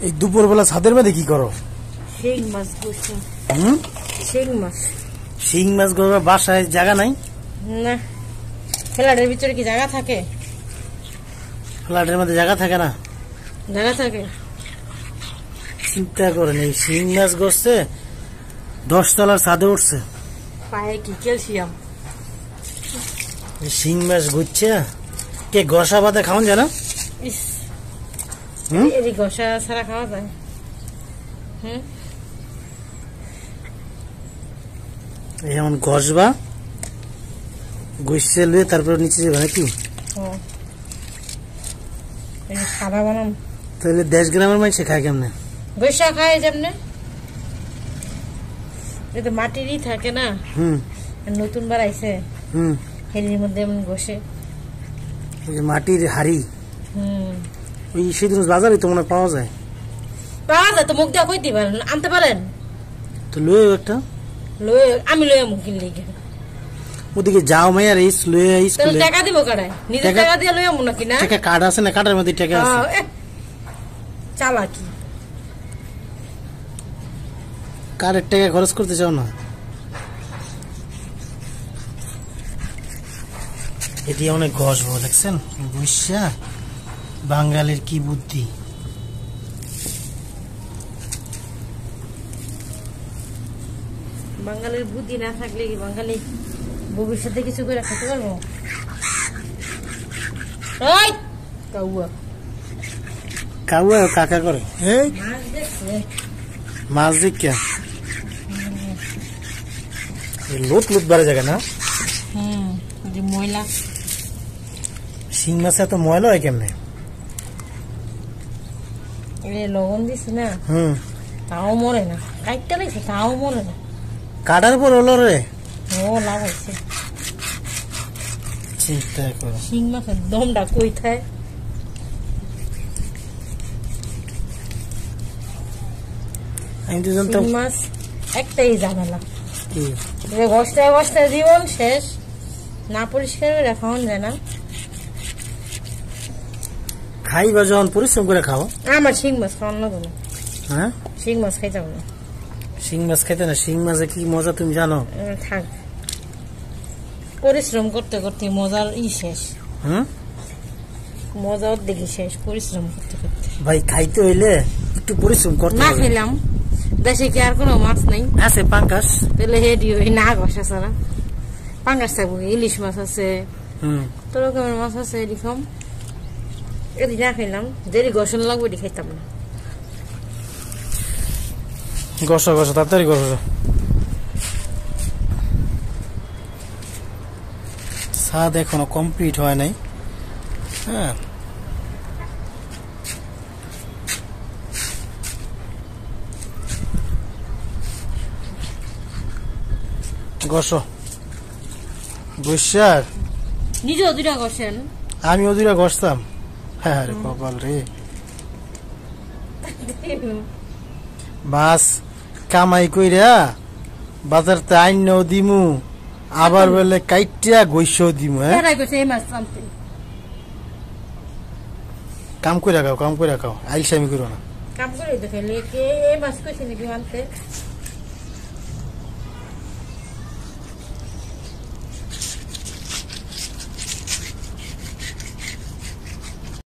এই দুপুরবেলা ছাদের মধ্যে কি করো? শিং মাছ করছি। শিং মাছ করবার বাসায় জায়গা নাই? না, ফ্ল্যাটের ভিতরে কি জায়গা থাকে? ফ্ল্যাটের মধ্যে জায়গা থাকে না? জায়গা থাকে। চিন্তা করেন, এই শিং মাছ করছে 10 তলার ছাদে উঠছে। পায়ে কি ক্যালসিয়াম? শিং মাছ ঘুরছে কে গসা বাদে খাওয়ান যায় না? এই গসা ছাড়া খাওয়া যায়? এমন গসবা গুইছে লুয়ে তারপর নিচে যাবে নাকি? খাবার বানাম তাহলে 10 গ্রামের মাইসে খায় কেমনে? গসা খায় যেমনে, এটা মাটিরই থাকে না। নতুন বাড়াইছে হেরির মধ্যে এমন বসে মাটির হাড়ি। ওই সেদিন বাজারে তো মনে পাওয়া যায়। পাওয়া যায় তো, মুখ দেওয়া কইতে পারেন, আনতে পারেন তো লয়ে একটা লয়ে আমি লয়ে মুখ কিনলে ওদিকে যাও মাইয়ার এই লয়ে আইস তাহলে টাকা দিব কাড়ায়, নিজে টাকা দিয়ে লয়ে মু নাকি না? টাকা কার্ড আছে না? কার্ডের মধ্যে টাকা আছে। চালাকি, কার্ডের টাকা খরচ করতে চাও না? এটি অনেক ঘষবো দেখছেন, বুঝছা বাঙালির কি বুদ্ধি। বাঙালির বুদ্ধি না থাকলে কি বাঙালি ভবিষ্যতে কিছু করে খেতে পারবো? কাউয়া কাকা করে মাছ দেখে লোট লোট বাড়ে জায়গা না? ময়লা শিং মাছে এত ময়লা হয় কেমনে? লবণ দিস না, তাও মরে না। কাটতে লাগছে তাও মরে না। কাটার পর হলো রে, ও লাভ হয়েছে। চিন্তা করো, শিং মাছের দমটা কই থাকে? আমি তো জানতাম মাছ একটাই ঝামেলা, বস্তায় বস্তায় জীবন শেষ, না পরিষ্কার করে খাওয়ান যায় না। খাইবা যখন পরিশ্রম করে খাও। আমার শিং মাছ খাওয়ান না কোনো। হ্যাঁ, শিং মাছ খাইতাম না। শিং মাছ খাইতে না? শিং মাছে কি মজা তুমি জানো? থাক, পরিশ্রম করতে করতে মজার শেষ। মজার দেখি শেষ, পরিশ্রম করতে করতে। ভাই খাইতে হইলে একটু পরিশ্রম করতে হবে। না খেলাম দেশে কি আর কোনো মাছ নাই? আছে পাঙ্গাস, তাহলে হেডি ওই না ঘষা ছাড়া পাঙ্গাস থাকবো। ইলিশ মাছ আছে, তো রকমের মাছ আছে, এরকম এটি না খেলাম। যেটি গসন লাগবে এটি খাইতাম না। গসা গসা তাড়াতাড়ি গসা। স্বাদ এখনো কমপ্লিট হয় নাই। হ্যাঁ, গসো বৈশাখ নিজেও দুটা গসেন, আমিও দুটা গসতাম। হ্যাঁ রে কপাল রে, মাছ কামাই কইরা বাজারতে আইনও দিমু, আবার বলে কাইটিয়া গইসও দিমু। কাম কইরা খাও, কাম কইরা খাও, আইসামি করো না। কাম করে দেখে মাছ কইছে নাকি আনতে।